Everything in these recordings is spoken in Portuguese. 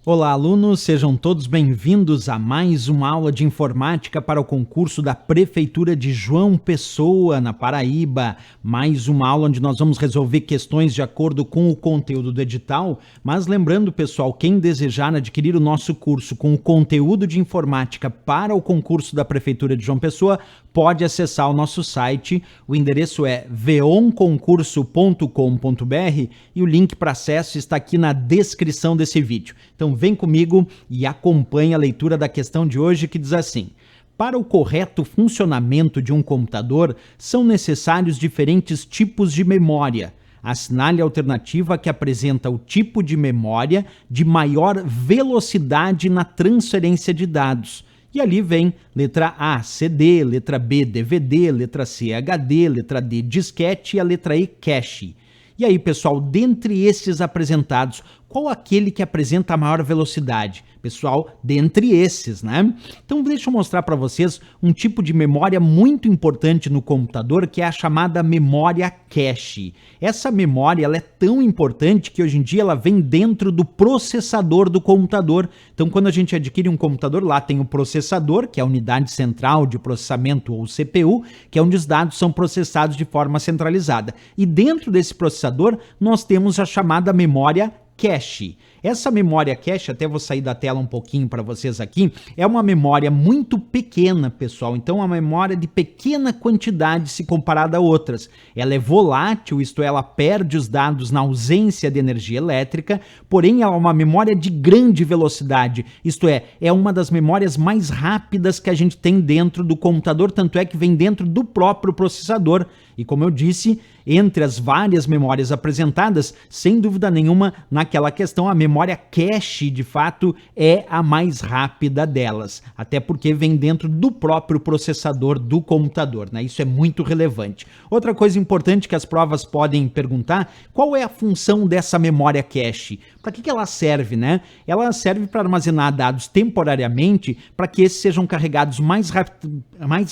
Olá, alunos, sejam todos bem-vindos a mais uma aula de informática para o concurso da Prefeitura de João Pessoa, na Paraíba. Mais uma aula onde nós vamos resolver questões de acordo com o conteúdo do edital. Mas lembrando, pessoal, quem desejar adquirir o nosso curso com o conteúdo de informática para o concurso da Prefeitura de João Pessoa, pode acessar o nosso site. O endereço é veonconcurso.com.br e o link para acesso está aqui na descrição desse vídeo. Então vem comigo e acompanhe a leitura da questão de hoje, que diz assim: para o correto funcionamento de um computador, são necessários diferentes tipos de memória. Assinale a alternativa que apresenta o tipo de memória de maior velocidade na transferência de dados. E ali vem letra A, CD, letra B, DVD, letra C, HD, letra D, disquete e a letra E, cache. E aí, pessoal, dentre esses apresentados, qual aquele que apresenta a maior velocidade? Pessoal, dentre esses, né? Então, deixa eu mostrar para vocês um tipo de memória muito importante no computador, que é a chamada memória cache. Essa memória, ela é tão importante que hoje em dia ela vem dentro do processador do computador. Então, quando a gente adquire um computador, lá tem o processador, que é a unidade central de processamento, ou CPU, que é onde os dados são processados de forma centralizada. E dentro desse processador, nós temos a chamada memória cache. Essa memória cache, até vou sair da tela um pouquinho para vocês aqui, é uma memória muito pequena, pessoal. Então, uma memória de pequena quantidade se comparada a outras. Ela é volátil, isto é, ela perde os dados na ausência de energia elétrica, porém ela é uma memória de grande velocidade, isto é uma das memórias mais rápidas que a gente tem dentro do computador, tanto é que vem dentro do próprio processador. E como eu disse, entre as várias memórias apresentadas, sem dúvida nenhuma, naquela questão, a memória cache, de fato, é a mais rápida delas. Até porque vem dentro do próprio processador do computador, né? Isso é muito relevante. Outra coisa importante que as provas podem perguntar: qual é a função dessa memória cache? Para que ela serve, né? Ela serve para armazenar dados temporariamente, para que esses sejam carregados mais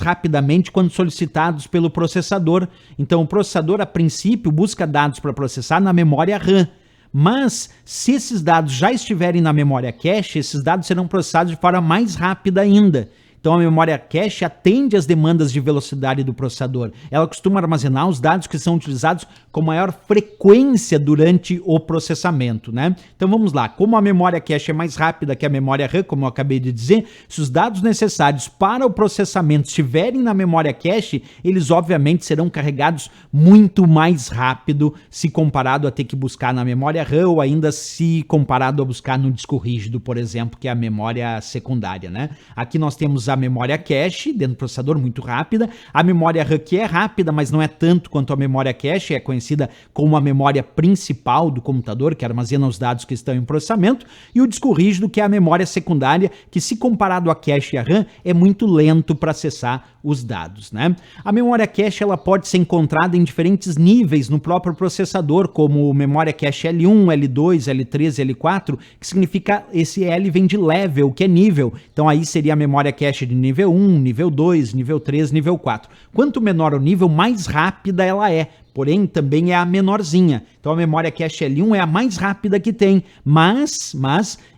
rapidamente quando solicitados pelo processador. Então, o processador, a princípio, busca dados para processar na memória RAM. Mas, se esses dados já estiverem na memória cache, esses dados serão processados de forma mais rápida ainda. Então, a memória cache atende às demandas de velocidade do processador. Ela costuma armazenar os dados que são utilizados com maior frequência durante o processamento, né? Então, vamos lá. Como a memória cache é mais rápida que a memória RAM, como eu acabei de dizer, se os dados necessários para o processamento estiverem na memória cache, eles obviamente serão carregados muito mais rápido se comparado a ter que buscar na memória RAM, ou ainda se comparado a buscar no disco rígido, por exemplo, que é a memória secundária, né? Aqui nós temos a memória cache dentro do processador, muito rápida. A memória RAM, que é rápida, mas não é tanto quanto a memória cache, é conhecida como a memória principal do computador, que armazena os dados que estão em processamento. E o disco rígido, que é a memória secundária, que, se comparado a cache e a RAM, é muito lento para acessar os dados, né? A memória cache, ela pode ser encontrada em diferentes níveis no próprio processador, como memória cache L1, L2, L3, L4, que significa, esse L vem de level, que é nível. Então aí seria a memória cache de nível 1, nível 2, nível 3, nível 4. Quanto menor o nível, mais rápida ela é. Porém, também é a menorzinha. Então, a memória cache L1 é a mais rápida que tem, mas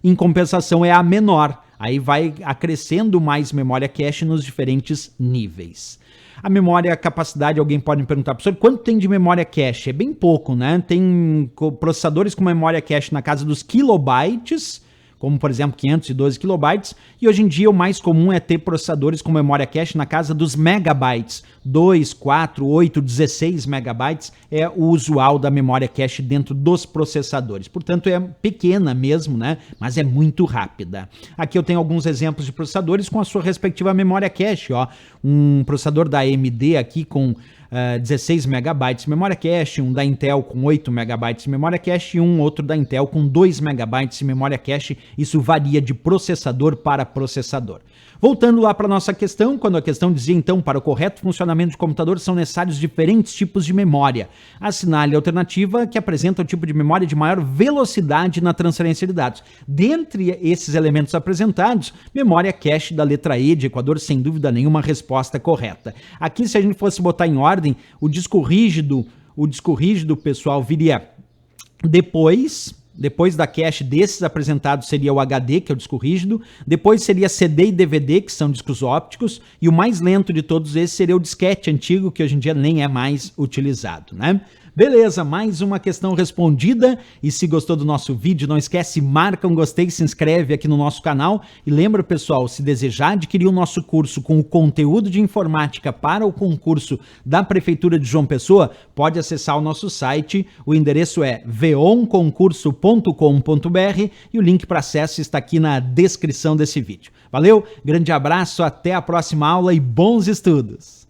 em compensação, é a menor. Aí vai acrescendo mais memória cache nos diferentes níveis. A memória capacidade, alguém pode me perguntar: professor, quanto tem de memória cache? É bem pouco, né? Tem processadores com memória cache na casa dos kilobytes, como por exemplo 512 kilobytes, e hoje em dia o mais comum é ter processadores com memória cache na casa dos megabytes. 2, 4, 8, 16 megabytes é o usual da memória cache dentro dos processadores. Portanto, é pequena mesmo, né? Mas é muito rápida. Aqui eu tenho alguns exemplos de processadores com a sua respectiva memória cache, ó. Um processador da AMD aqui com 16 megabytes de memória cache, um da Intel com 8 megabytes de memória cache e um outro da Intel com 2 megabytes de memória cache. Isso varia de processador para processador. Voltando lá para a nossa questão, quando a questão dizia então: para o correto funcionamento do computador são necessários diferentes tipos de memória. Assinale a alternativa que apresenta o tipo de memória de maior velocidade na transferência de dados. Dentre esses elementos apresentados, memória cache da letra E de Equador, sem dúvida nenhuma, resposta correta. Aqui, se a gente fosse botar em ordem, o disco rígido, pessoal, viria depois Depois da cache desses apresentados seria o HD, que é o disco rígido. Depois seria CD e DVD, que são discos ópticos. E o mais lento de todos esses seria o disquete antigo, que hoje em dia nem é mais utilizado, né? Beleza, mais uma questão respondida. E se gostou do nosso vídeo, não esquece, marca um gostei, se inscreve aqui no nosso canal. E lembra, pessoal, se desejar adquirir o nosso curso com o conteúdo de informática para o concurso da Prefeitura de João Pessoa, pode acessar o nosso site. O endereço é veonconcurso.com.br e o link para acesso está aqui na descrição desse vídeo. Valeu, grande abraço, até a próxima aula e bons estudos!